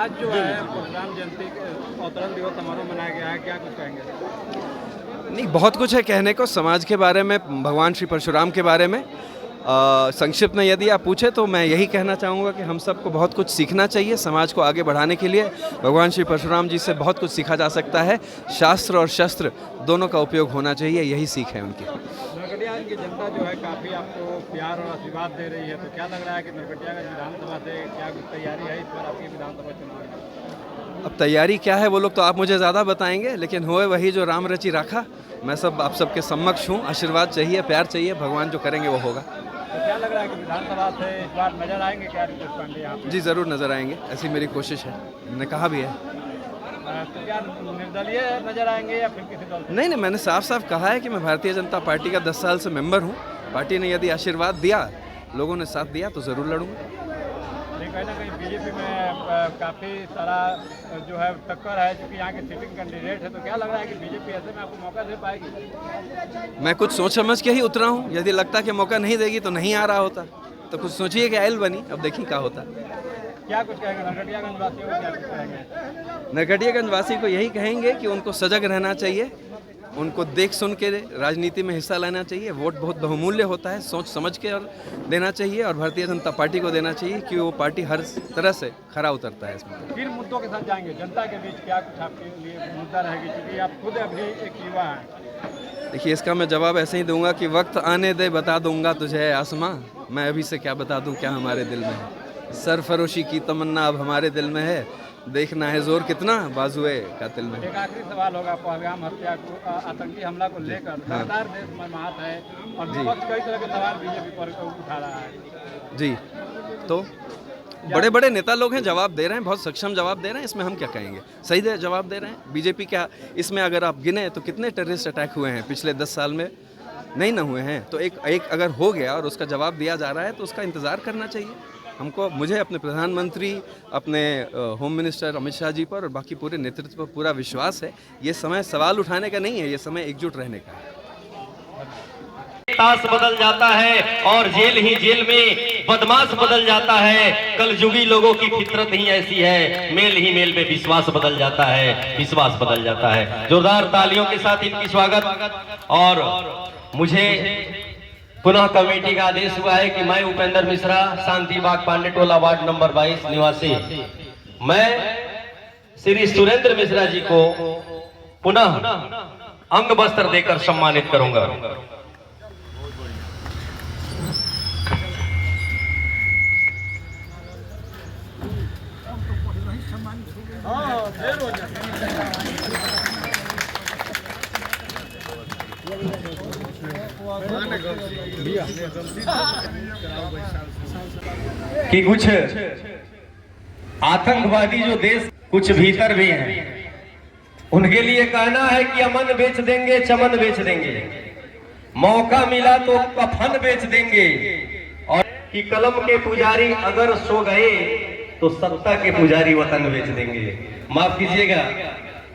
आज जो है परशुराम जयंती अवतरण दिवस समारोह मनाया गया है, क्या कुछ कहेंगे? नहीं, बहुत कुछ है कहने को समाज के बारे में, भगवान श्री परशुराम के बारे में। संक्षिप्त में यदि आप पूछे तो मैं यही कहना चाहूँगा कि हम सबको बहुत कुछ सीखना चाहिए समाज को आगे बढ़ाने के लिए। भगवान श्री परशुराम जी से बहुत कुछ सीखा जा सकता है। शास्त्र और शस्त्र दोनों का उपयोग होना चाहिए, यही सीख है उनकी। नरकटियागंज की जनता जो है काफ़ी आपको प्यार और आशीर्वाद दे रही है, तो क्या लग रहा है कि नरकटियागंज विधानसभा से क्या कुछ तैयारी है इस बार आपकी विधानसभा चुनाव की? अब तैयारी क्या है वो लोग तो आप मुझे ज़्यादा बताएंगे, लेकिन होए वही जो राम रचि राखा। मैं सब आप सबके समक्ष हूँ। आशीर्वाद चाहिए, प्यार चाहिए, भगवान जो करेंगे वो होगा। तो क्या लग रहा है कि विधानसभा से इस बार नजर आएंगे क्या रितेश पांडे यहाँ पे? जी ज़रूर नज़र आएंगे, ऐसी मेरी कोशिश है, मैंने कहा भी है। तो क्या निर्दलीय नजर आएंगे या फिर किसी दल से? नहीं नहीं, मैंने साफ साफ कहा है कि मैं भारतीय जनता पार्टी का 10 साल से मेंबर हूँ। पार्टी ने यदि आशीर्वाद दिया, लोगों ने साथ दिया तो ज़रूर लड़ूंगा। लेकिन कहीं ना कहीं बीजेपी में काफ़ी सारा जो है टक्कर है, क्योंकि यहाँ के सिटिंग कैंडिडेट है, तो क्या लग रहा है कि बीजेपी ऐसे में आपको मौका दे पाएगी? मैं कुछ सोच समझ के ही उतरा हूँ। यदि लगता कि मौका नहीं देगी तो नहीं आ रहा होता, तो कुछ सोचिए कि आयल बनी। अब देखिए क्या होता। क्या कुछ कहेंगे नरकटियागंज वासियों को, क्या कुछ कहेंगे? नरकटियागंज वासी को यही कहेंगे कि उनको सजग रहना चाहिए, उनको देख सुन के राजनीति में हिस्सा लेना चाहिए। वोट बहुत बहुमूल्य होता है, सोच समझ के और देना चाहिए, और भारतीय जनता पार्टी को देना चाहिए कि वो पार्टी हर तरह से खरा उतरता है इसमें। किन मुद्दों के साथ जाएंगे जनता के बीच, क्या कुछ आपके लिए मुद्दा रहेगी, क्योंकि आप खुद अभी एक युवा हैं? देखिए, इसका मैं जवाब ऐसे ही दूंगा कि वक्त आने दे बता दूंगा तुझे आसमां। मैं अभी से क्या बता दूं क्या हमारे दिल में है। सरफरोशी की तमन्ना अब हमारे दिल में है, देखना है जोर कितना बाजुए कातिल में। एक आखिरी सवाल होगा, पहलगाम हत्या को, आतंकी हमला को लेकर लगातार देश मर्माहत है और विपक्ष कई तरह के सवाल बीजेपी पर उठा रहा है। जी, तो बड़े बड़े नेता लोग हैं, जवाब दे रहे हैं, बहुत सक्षम जवाब दे रहे हैं। इसमें हम क्या कहेंगे, सही जवाब दे रहे हैं। बीजेपी क्या, इसमें अगर आप गिने तो कितने टेररिस्ट अटैक हुए हैं पिछले 10 साल में? नहीं ना हुए हैं। तो एक अगर हो गया और उसका जवाब दिया जा रहा है तो उसका इंतज़ार करना चाहिए हमको। मुझे अपने प्रधानमंत्री, अपने होम मिनिस्टर अमित शाह जी पर और बाकी पूरे नेतृत्व पर पूरा विश्वास है। ये समय सवाल उठाने का नहीं है, ये समय एकजुट रहने का है। ताश बदल जाता है और जेल ही जेल में बदमाश बदल जाता है। कलजुगी लोगों की फितरत ही ऐसी है, मेल ही मेल में विश्वास बदल जाता है, विश्वास बदल जाता है। जोरदार तालियों के साथ इनकी स्वागत। और मुझे पुनः कमेटी का आदेश हुआ है कि मैं उपेंद्र मिश्रा, शांति बाग पांडे टोला, वार्ड नंबर 22 निवासी, मैं श्री सुरेंद्र मिश्रा जी को पुनः अंग वस्त्र देकर सम्मानित करूंगा। कि कुछ आतंकवादी जो देश कुछ भीतर भी हैं, उनके लिए कहना है कि अमन बेच देंगे, चमन बेच देंगे, मौका मिला तो कफन बेच देंगे, और कि कलम के पुजारी अगर सो गए तो सत्ता के पुजारी वतन बेच देंगे। माफ कीजिएगा,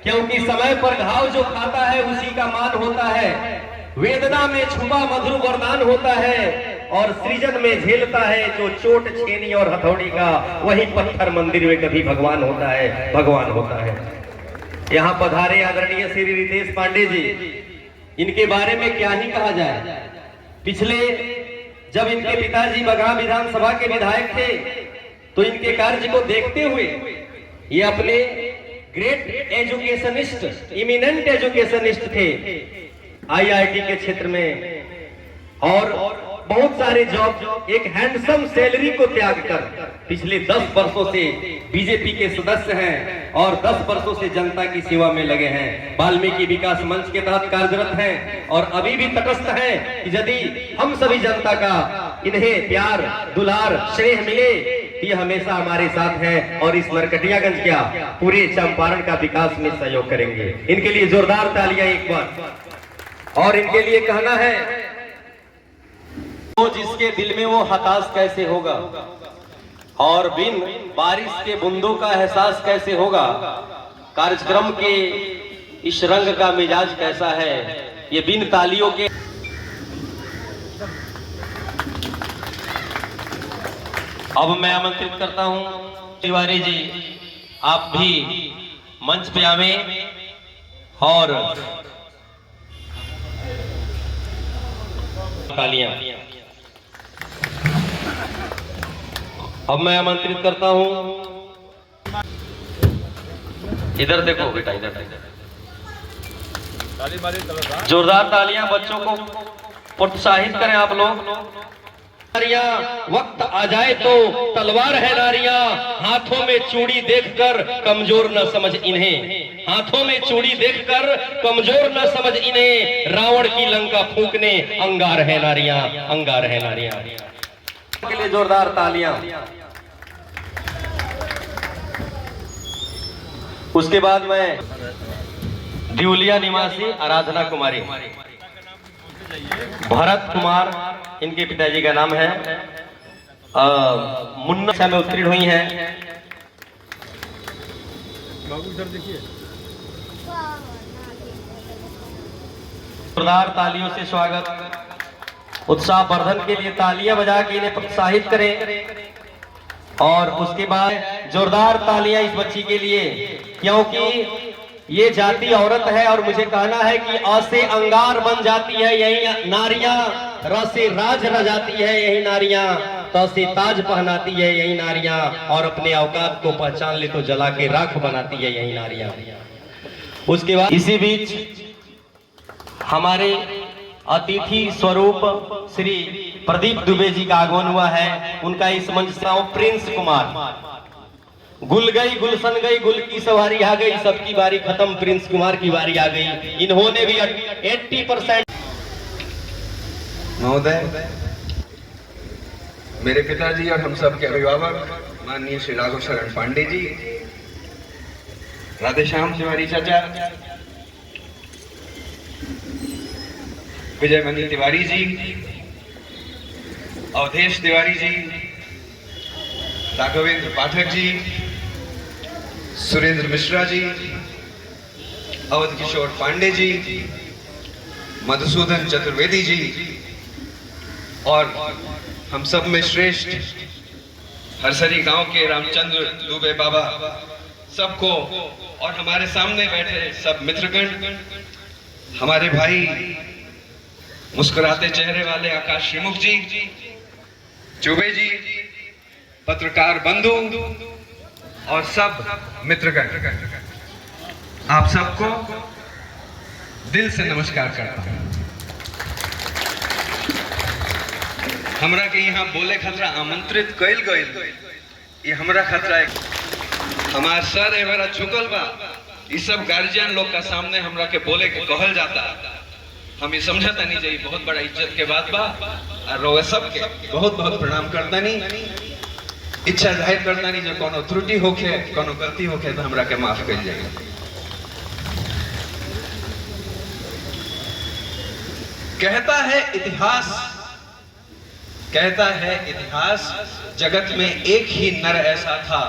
क्योंकि समय पर घाव जो खाता है उसी का मान होता है। वेदना में छुपा मधुर वरदान होता है, और सृजन में झेलता है जो चोट छेनी और हथौड़ी का, वही पत्थर मंदिर में कभी भगवान होता है, भगवान होता है। यहाँ पधारे आदरणीय श्री रितेश पांडे जी, इनके बारे में क्या ही कहा जाए। पिछले जब इनके पिताजी बगहा विधानसभा के विधायक थे तो इनके कार्य को देखते हुए ये अपने ग्रेट एजुकेशनिस्ट, इमिनेंट एजुकेशनिस्ट थे आईआईटी के क्षेत्र में, और बहुत सारे जॉब, एक हैंडसम सैलरी को त्याग कर पिछले 10 वर्षों से बीजेपी के सदस्य हैं और 10 वर्षों से जनता की सेवा में लगे हैं। वाल्मीकि विकास मंच के तहत कार्यरत हैं और अभी भी तटस्थ हैं कि यदि हम सभी जनता का इन्हें प्यार, दुलार, स्नेह मिले तो ये हमेशा हमारे साथ हैं और इस नरकटियागंज क्या पूरे चंपारण का विकास में सहयोग करेंगे। इनके लिए जोरदार तालियां एक बार। और इनके लिए कहना है, तो जिसके दिल में वो हताश कैसे होगा और बिन बारिश के बूंदों का एहसास कैसे होगा, कार्यक्रम के इस रंग का मिजाज कैसा है, ये बिन तालियों के। अब मैं आमंत्रित करता हूं तिवारी जी आप भी मंच पे आवे और तालियां। अब मैं आमंत्रित करता हूं, इधर देखो बेटा, इधर जोरदार तालियां बच्चों को प्रोत्साहित करें आप लोग। नारियां, वक्त आ जाए तो तलवार है नारियां, हाथों में चूड़ी देखकर कमजोर न समझ इन्हें, हाथों में चूड़ी देखकर कमजोर न समझ इन्हें, रावण की लंका फूंकने अंगार है नारियां, अंगार है नारियां। के लिए जोरदार तालियां। उसके बाद मैं दिउलिया निवासी आराधना कुमारी भरत कुमार, इनके पिताजी का नाम है, मुन्ना में उत्तीर्ण हुई हैं। जोरदार तालियों से स्वागत। उत्साह वर्धन के लिए तालियां बजा के इन्हें प्रोत्साहित करें। और उसके बाद जोरदार तालियां इस बच्ची के लिए, क्योंकि ये जाति औरत है और मुझे कहना है कि अ से अंगार बन जाती है यही नारियां, र से राज रह जाती है यही नारियां, त से ताज पहनाती है यही नारियां, और अपने औकात को पहचान ले तो जला के राख बनाती है यही नारियां। उसके बाद इसी बीच हमारे अतिथि स्वरूप श्री प्रदीप दुबे जी का आगमन हुआ है। उनका इस मंच से प्रिंस कुमार। गुल गई गुलशन गई, गुल की सवारी आ गई, सबकी बारी खत्म, प्रिंस कुमार की बारी आ गई। इन्होंने भी 80% महोदय, मेरे पिताजी और हम सब के अभिभावक माननीय श्री राघव शरण पांडे जी, राधेश्याम तिवारी चाचा, विजय मनी तिवारी जी, अवधेश तिवारी जी, राघवेंद्र पाठक जी, सुरेंद्र मिश्रा जी, अवध किशोर पांडे जी, मधुसूदन चतुर्वेदी जी, और हम सब में श्रेष्ठ हरसरी गांव के रामचंद्र दुबे बाबा, सबको, और हमारे सामने बैठे सब मित्रगण, हमारे भाई मुस्कुराते चेहरे वाले आकाश श्रीमुख जी, चुबे जी, पत्रकार बंधु और सब मित्रगण, आप सबको दिल से नमस्कार करता हूं। हमरा के यहाँ बोले खतरा आमंत्रित कैल गइल, ये हमरा खतरा है। हमार सर एवरा झुकल बा, ये सब गार्जियन लोग का सामने हमरा के बोले के कहल जाता, हम ये समझता नहीं जाइए, बहुत बड़ा इज्जत के बात बा। और रोए सब के बहुत बहुत प्रणाम करता नहीं, इच्छा जाहिर करता नहीं, जो कोनो त्रुटि होके, कोनो गलती होके तो हमरा के माफ कर जाइए। कहता है इतिहास, जगत में एक ही नर ऐसा था,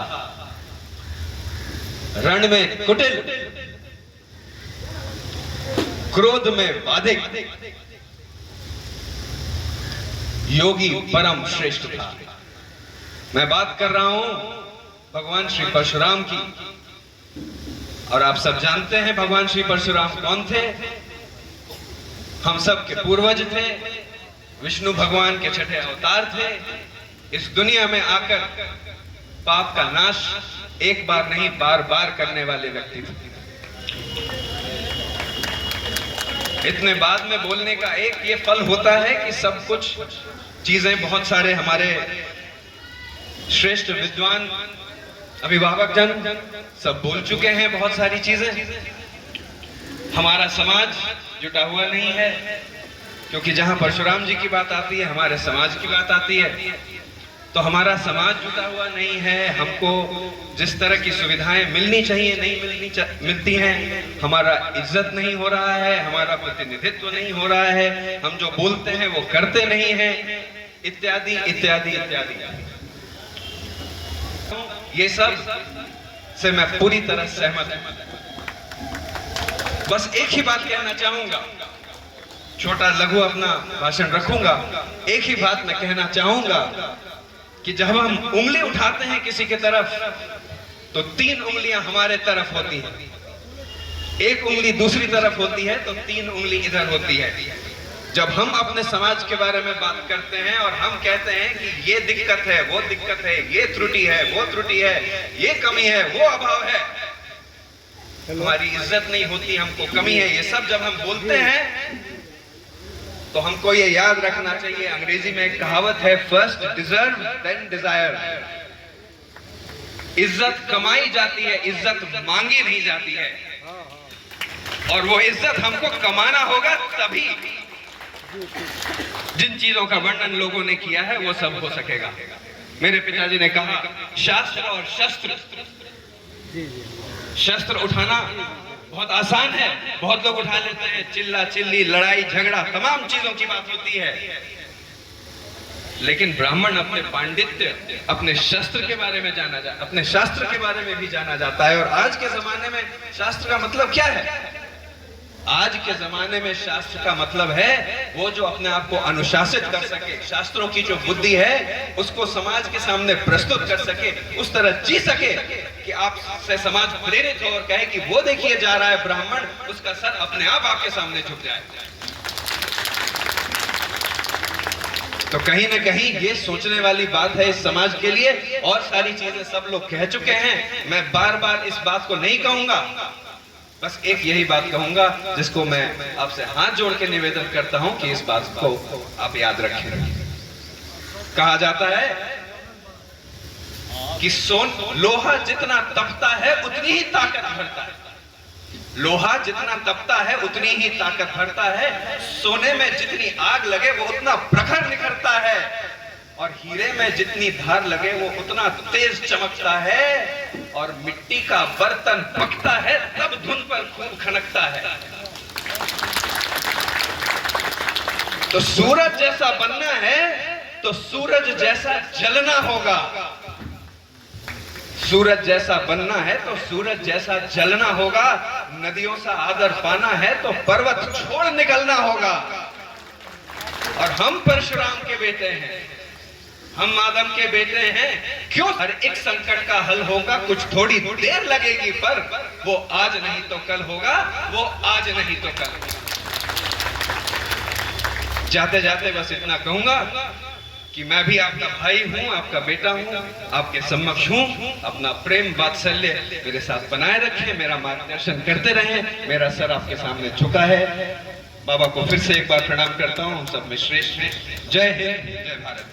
रण में कुटिल, क्रोध में बाधिक, योगी परम श्रेष्ठ था। मैं बात कर रहा हूं भगवान श्री परशुराम की, और आप सब जानते हैं भगवान श्री परशुराम कौन थे। हम सब के पूर्वज थे, विष्णु भगवान के छठे अवतार थे। इस दुनिया में आकर पाप का नाश एक बार नहीं बार बार करने वाले व्यक्ति थे। इतने बाद में बोलने का एक ये फल होता है कि सब कुछ चीजें, बहुत सारे हमारे श्रेष्ठ विद्वान अभिभावक जन सब बोल चुके हैं बहुत सारी चीजें। हमारा समाज जुटा हुआ नहीं है, क्योंकि जहां परशुराम जी की बात आती है, हमारे समाज की बात आती है, तो हमारा समाज जुटा हुआ नहीं है। हमको जिस तरह की सुविधाएं मिलनी चाहिए नहीं मिलती हैं, हमारा इज्जत नहीं हो रहा है, हमारा प्रतिनिधित्व नहीं हो रहा है, हम जो बोलते हैं वो करते नहीं हैं, इत्यादि इत्यादि इत्यादि। ये सब से मैं पूरी तरह सहमत हूं। बस एक ही बात कहना चाहूंगा, छोटा लघु अपना भाषण रखूंगा। एक ही बात मैं कहना चाहूंगा कि जब हम उंगली उठाते हैं किसी की तरफ, तो 3 उंगलियां हमारे तरफ होती हैं, एक उंगली दूसरी तरफ होती है तो 3 उंगली इधर होती है। जब हम अपने समाज के बारे में बात करते हैं और हम कहते हैं कि ये दिक्कत है, वो दिक्कत है, ये त्रुटि है, वो त्रुटि है, ये कमी है, वो अभाव है, हमारी इज्जत नहीं होती, हमको कमी है, ये सब जब हम बोलते हैं तो हमको ये याद रखना चाहिए, अंग्रेजी में एक कहावत है, फर्स्ट डिजर्व देन डिजायर। इज्जत कमाई जाती है, इज्जत मांगी नहीं जाती है, और वो इज्जत हमको कमाना होगा, तभी जिन चीजों का वर्णन लोगों ने किया है वो सब हो सकेगा। मेरे पिताजी ने कहा, शास्त्र और शस्त्र, शस्त्र उठाना बहुत आसान है, बहुत लोग उठा लेते हैं, चिल्ला चिल्ली, लड़ाई झगड़ा, तमाम चीजों की बात होती है, लेकिन ब्राह्मण अपने पांडित्य, अपने शस्त्र के बारे में अपने शास्त्र के बारे में भी जाना जाता है। और आज के जमाने में शास्त्र का मतलब क्या है? आज के जमाने में शास्त्र का मतलब है वो जो अपने आप को अनुशासित कर सके, शास्त्रों की जो बुद्धि है उसको समाज के सामने प्रस्तुत कर सके, उस तरह जी सके कि आपसे समाज प्रेरित हो और कहे कि वो देखिए जा रहा है ब्राह्मण, उसका सर अपने आप आपके सामने झुक जाए। तो कहीं ना कहीं ये सोचने वाली बात है इस समाज के लिए। और सारी चीजें सब लोग कह चुके हैं, मैं बार बार इस बात को नहीं कहूंगा, बस एक यही बात कहूंगा जिसको मैं आपसे हाथ जोड़ के निवेदन करता हूं कि इस बात को आप याद रखें। कहा जाता है कि लोहा जितना तपता है उतनी ही ताकत भरता है, लोहा जितना तपता है उतनी ही ताकत भरता है, सोने में जितनी आग लगे वो उतना प्रखर निखरता है, और हीरे में जितनी धार लगे वो उतना तेज चमकता है, और मिट्टी का बर्तन पकता है तब धुन पर खूब खनकता है। तो सूरज जैसा बनना है तो सूरज जैसा जलना होगा, सूरज जैसा बनना है तो सूरज जैसा जलना होगा, नदियों सा आदर पाना है तो पर्वत छोड़ निकलना होगा। और हम परशुराम के बेटे हैं, हम आदम के बेटे हैं, क्यों? हर एक संकट का हल होगा, कुछ थोड़ी देर लगेगी, पर वो आज नहीं तो कल होगा, वो आज नहीं तो कल। जाते जाते बस इतना कहूंगा कि मैं भी आपका भाई हूं, आपका बेटा हूं, आपके समक्ष हूं, अपना प्रेम वात्सल्य मेरे साथ बनाए रखें, मेरा मार्गदर्शन करते रहें, मेरा सर आपके सामने झुका है। बाबा को फिर से एक बार प्रणाम करता हूं, सब में श्रेष्ठ हैं। जय हिंद, जय भारत।